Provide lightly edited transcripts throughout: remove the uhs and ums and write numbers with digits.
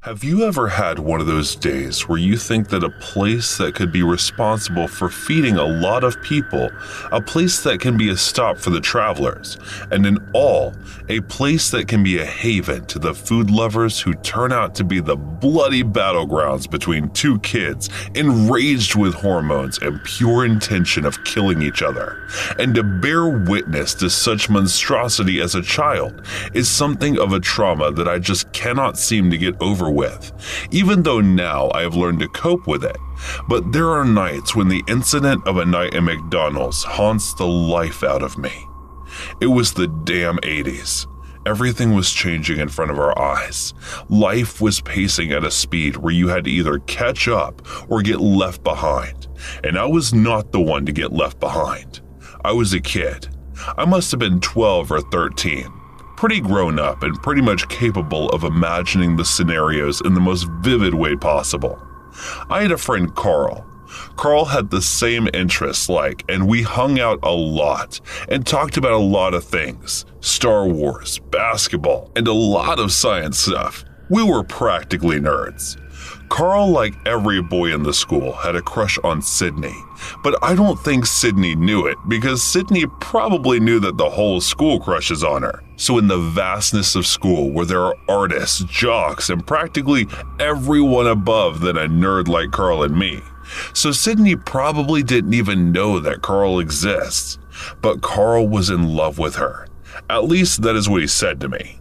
Have you ever had one of those days where you think that a place that could be responsible for feeding a lot of people, a place that can be a stop for the travelers, and in all, a place that can be a haven to the food lovers who turn out to be the bloody battlegrounds between two kids enraged with hormones and pure intention of killing each other? And to bear witness to such monstrosity as a child is something of a trauma that I just cannot seem to get over with, even though now I have learned to cope with it. But there are nights when the incident of a night in McDonald's haunts the life out of me. It was the damn 80s. Everything was changing in front of our eyes. Life was pacing at a speed where you had to either catch up or get left behind. And I was not the one to get left behind. I was a kid. I must have been 12 or 13. Pretty grown up and pretty much capable of imagining the scenarios in the most vivid way possible. I had a friend, Carl. Carl had the same interests and we hung out a lot and talked about a lot of things. Star Wars, basketball, and a lot of science stuff. We were practically nerds. Carl, like every boy in the school, had a crush on Sydney, but I don't think Sydney knew it because Sydney probably knew that the whole school crushes on her. So in the vastness of school where there are artists, jocks, and practically everyone above than a nerd like Carl and me. So Sydney probably didn't even know that Carl exists, but Carl was in love with her. At least that is what he said to me.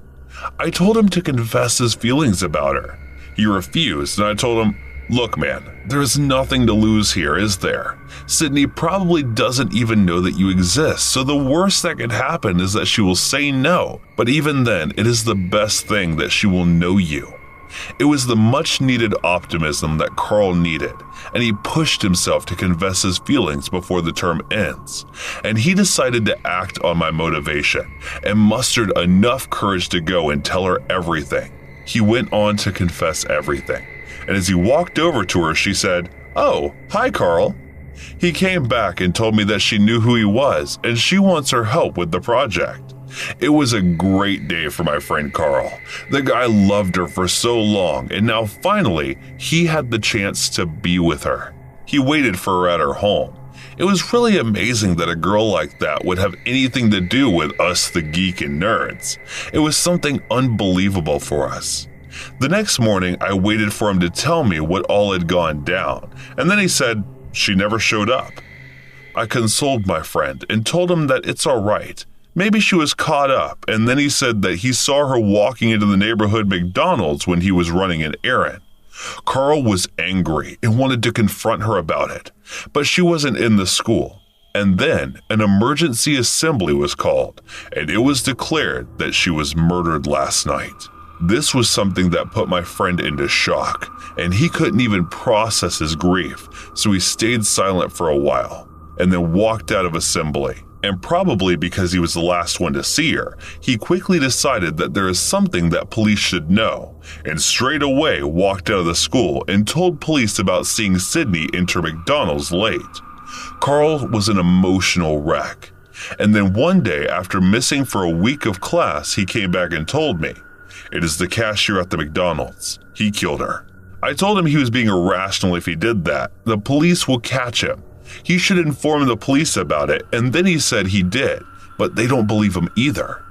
I told him to confess his feelings about her. He refused, and I told him, "Look, man, there's nothing to lose here, is there? Sydney probably doesn't even know that you exist, so the worst that could happen is that she will say no, but even then, it is the best thing that she will know you." It was the much-needed optimism that Carl needed, and he pushed himself to confess his feelings before the term ends. And he decided to act on my motivation, and mustered enough courage to go and tell her everything. He went on to confess everything, and as he walked over to her, she said, "Oh, hi, Carl." He came back and told me that she knew who he was, and she wants her help with the project. It was a great day for my friend Carl. The guy loved her for so long, and now finally, he had the chance to be with her. He waited for her at her home. It was really amazing that a girl like that would have anything to do with us, the geek and nerds. It was something unbelievable for us. The next morning, I waited for him to tell me what all had gone down, and then he said she never showed up. I consoled my friend and told him that it's all right. Maybe she was caught up, and then he said that he saw her walking into the neighborhood McDonald's when he was running an errand. Carl was angry and wanted to confront her about it, but she wasn't in the school. And then an emergency assembly was called, and it was declared that she was murdered last night. This was something that put my friend into shock, and he couldn't even process his grief, so he stayed silent for a while, and then walked out of assembly. And probably because he was the last one to see her, he quickly decided that there is something that police should know, and straight away walked out of the school and told police about seeing Sydney enter McDonald's late. Carl was an emotional wreck. And then one day, after missing for a week of class, he came back and told me, "It is the cashier at the McDonald's. He killed her." I told him he was being irrational if he did that. The police will catch him. He should inform the police about it, and then he said he did, but they don't believe him either.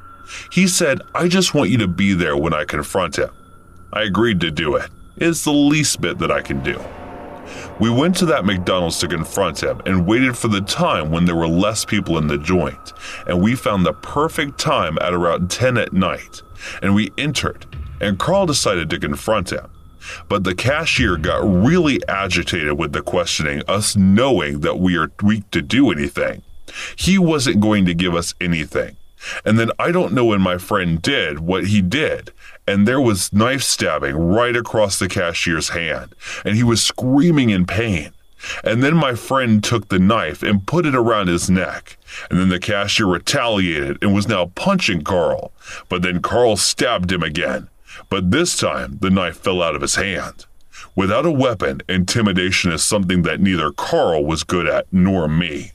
He said, "I just want you to be there when I confront him." I agreed to do it. It's the least bit that I can do. We went to that McDonald's to confront him and waited for the time when there were less people in the joint, and we found the perfect time at around 10 at night, and we entered, and Carl decided to confront him. But the cashier got really agitated with the questioning, us knowing that we are weak to do anything. He wasn't going to give us anything. And then I don't know when my friend did what he did, and there was knife stabbing right across the cashier's hand, and he was screaming in pain. And then my friend took the knife and put it around his neck, and then the cashier retaliated and was now punching Carl, but then Carl stabbed him again. But this time, the knife fell out of his hand. Without a weapon, intimidation is something that neither Carl was good at nor me.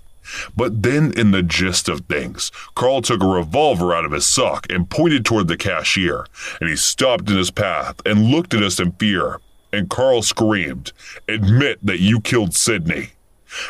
But then, in the gist of things, Carl took a revolver out of his sock and pointed toward the cashier, and he stopped in his path and looked at us in fear. And Carl screamed, "Admit that you killed Sydney."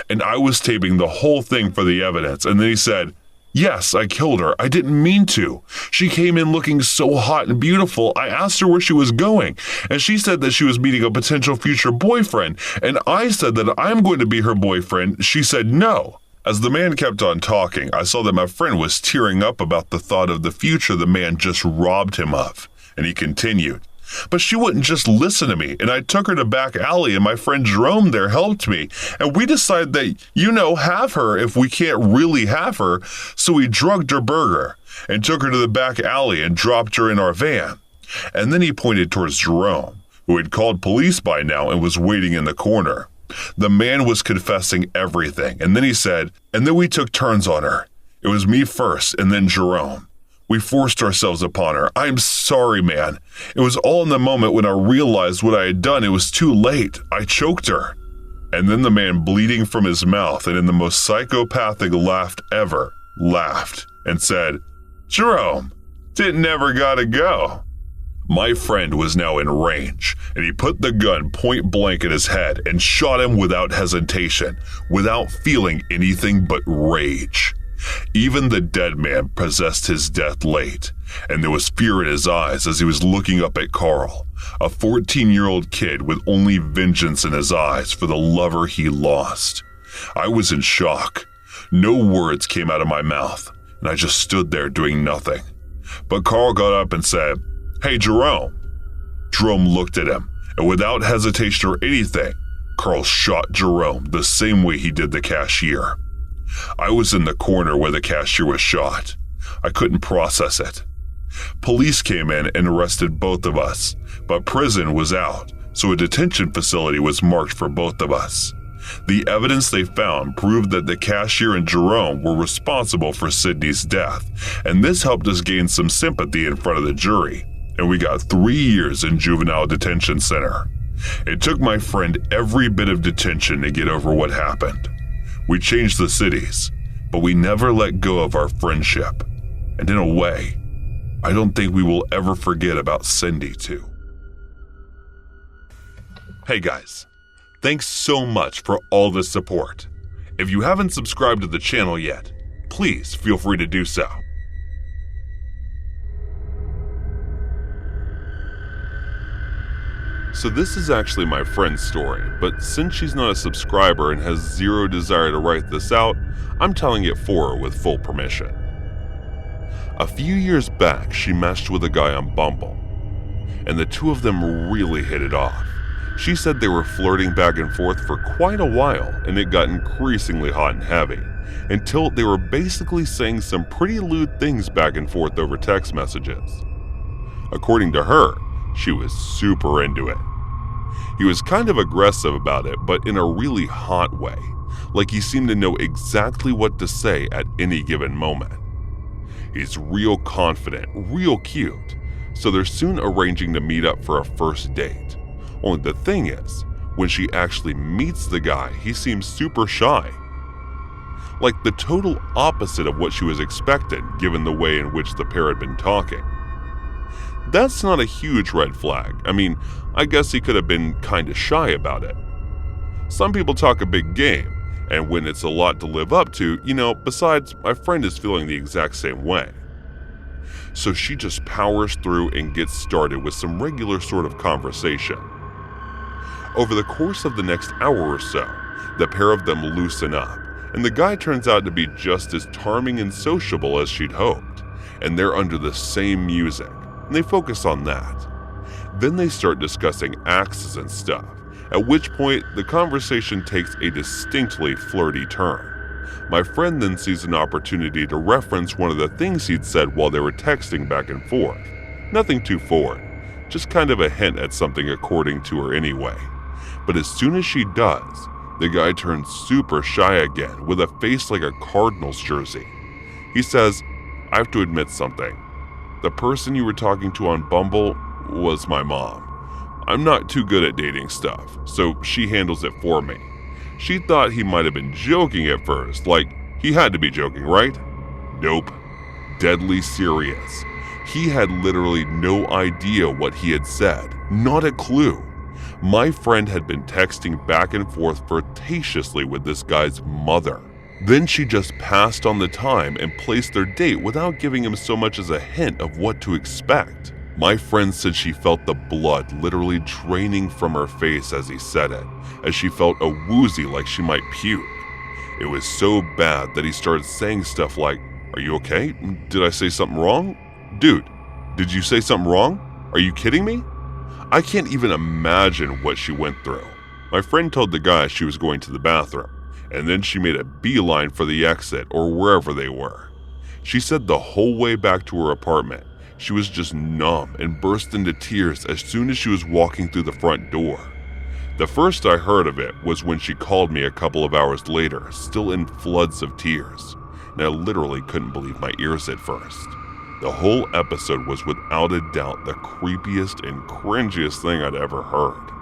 And I was taping the whole thing for the evidence, and then he said, "Yes, I killed her. I didn't mean to. She came in looking so hot and beautiful. I asked her where she was going, and she said that she was meeting a potential future boyfriend, and I said that I'm going to be her boyfriend. She said no." As the man kept on talking, I saw that my friend was tearing up about the thought of the future the man just robbed him of, and he continued, "But she wouldn't just listen to me, and I took her to back alley, and my friend Jerome there helped me, and we decided that, have her if we can't really have her, so we drugged her burger and took her to the back alley and dropped her in our van." And then he pointed towards Jerome, who had called police by now and was waiting in the corner. The man was confessing everything, and then he said, "And then we took turns on her. It was me first, and then Jerome. We forced ourselves upon her. I'm sorry, man. It was all in the moment when I realized what I had done. It was too late. I choked her." And then the man, bleeding from his mouth and in the most psychopathic laugh ever, laughed and said, "Jerome, didn't ever gotta go." My friend was now in range, and he put the gun point blank at his head and shot him without hesitation, without feeling anything but rage. Even the dead man possessed his death late, and there was fear in his eyes as he was looking up at Carl, a 14-year-old kid with only vengeance in his eyes for the lover he lost. I was in shock. No words came out of my mouth, and I just stood there doing nothing. But Carl got up and said, "Hey, Jerome." Jerome looked at him, and without hesitation or anything, Carl shot Jerome the same way he did the cashier. I was in the corner where the cashier was shot. I couldn't process it. Police came in and arrested both of us, but prison was out, so a detention facility was marked for both of us. The evidence they found proved that the cashier and Jerome were responsible for Sydney's death, and this helped us gain some sympathy in front of the jury, and we got 3 years in juvenile detention center. It took my friend every bit of detention to get over what happened. We changed the cities, but we never let go of our friendship. And in a way, I don't think we will ever forget about Cindy too. Hey guys, thanks so much for all the support. If you haven't subscribed to the channel yet, please feel free to do so. So this is actually my friend's story, but since she's not a subscriber and has zero desire to write this out, I'm telling it for her with full permission. A few years back, she matched with a guy on Bumble, and the two of them really hit it off. She said they were flirting back and forth for quite a while, and it got increasingly hot and heavy, until they were basically saying some pretty lewd things back and forth over text messages. According to her, she was super into it. He was kind of aggressive about it, but in a really hot way, like he seemed to know exactly what to say at any given moment. He's real confident, real cute, so they're soon arranging to meet up for a first date. Only the thing is, when she actually meets the guy, he seems super shy. Like the total opposite of what she was expecting, given the way in which the pair had been talking. That's not a huge red flag. I mean, I guess he could have been kinda shy about it. Some people talk a big game, and when it's a lot to live up to, besides, my friend is feeling the exact same way. So she just powers through and gets started with some regular sort of conversation. Over the course of the next hour or so, the pair of them loosen up, and the guy turns out to be just as charming and sociable as she'd hoped, and they're under the same music. And they focus on that. Then they start discussing axes and stuff, at which point the conversation takes a distinctly flirty turn. My friend then sees an opportunity to reference one of the things he'd said while they were texting back and forth. Nothing too forward, just kind of a hint at something according to her anyway. But as soon as she does, the guy turns super shy again with a face like a Cardinals jersey. He says, "I have to admit something. The person you were talking to on Bumble was my mom. I'm not too good at dating stuff, so she handles it for me." She thought he might have been joking at first, like, He had to be joking, right? Nope. Deadly serious. He had literally no idea what he had said, not a clue. My friend had been texting back and forth flirtatiously with this guy's mother. Then she just passed on the time and placed their date without giving him so much as a hint of what to expect. My friend said she felt the blood literally draining from her face as he said it, as she felt a woozy like she might puke. It was so bad that he started saying stuff like, "Are you okay? Did I say something wrong? Dude, did you say something wrong? Are you kidding me?" I can't even imagine what she went through. My friend told the guy she was going to the bathroom, and then she made a beeline for the exit or wherever they were. She said the whole way back to her apartment, she was just numb and burst into tears as soon as she was walking through the front door. The first I heard of it was when she called me a couple of hours later, still in floods of tears, and I literally couldn't believe my ears at first. The whole episode was without a doubt the creepiest and cringiest thing I'd ever heard.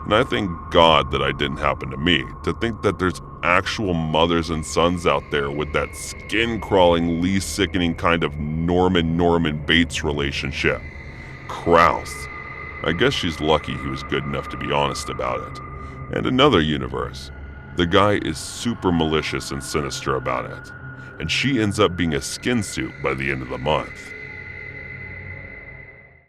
And I thank God that it didn't happen to me. To think that there's actual mothers and sons out there with that skin-crawling, sickening kind of Norman Bates relationship. Kraus. I guess she's lucky he was good enough to be honest about it. And another universe. The guy is super malicious and sinister about it. And she ends up being a skin suit by the end of the month.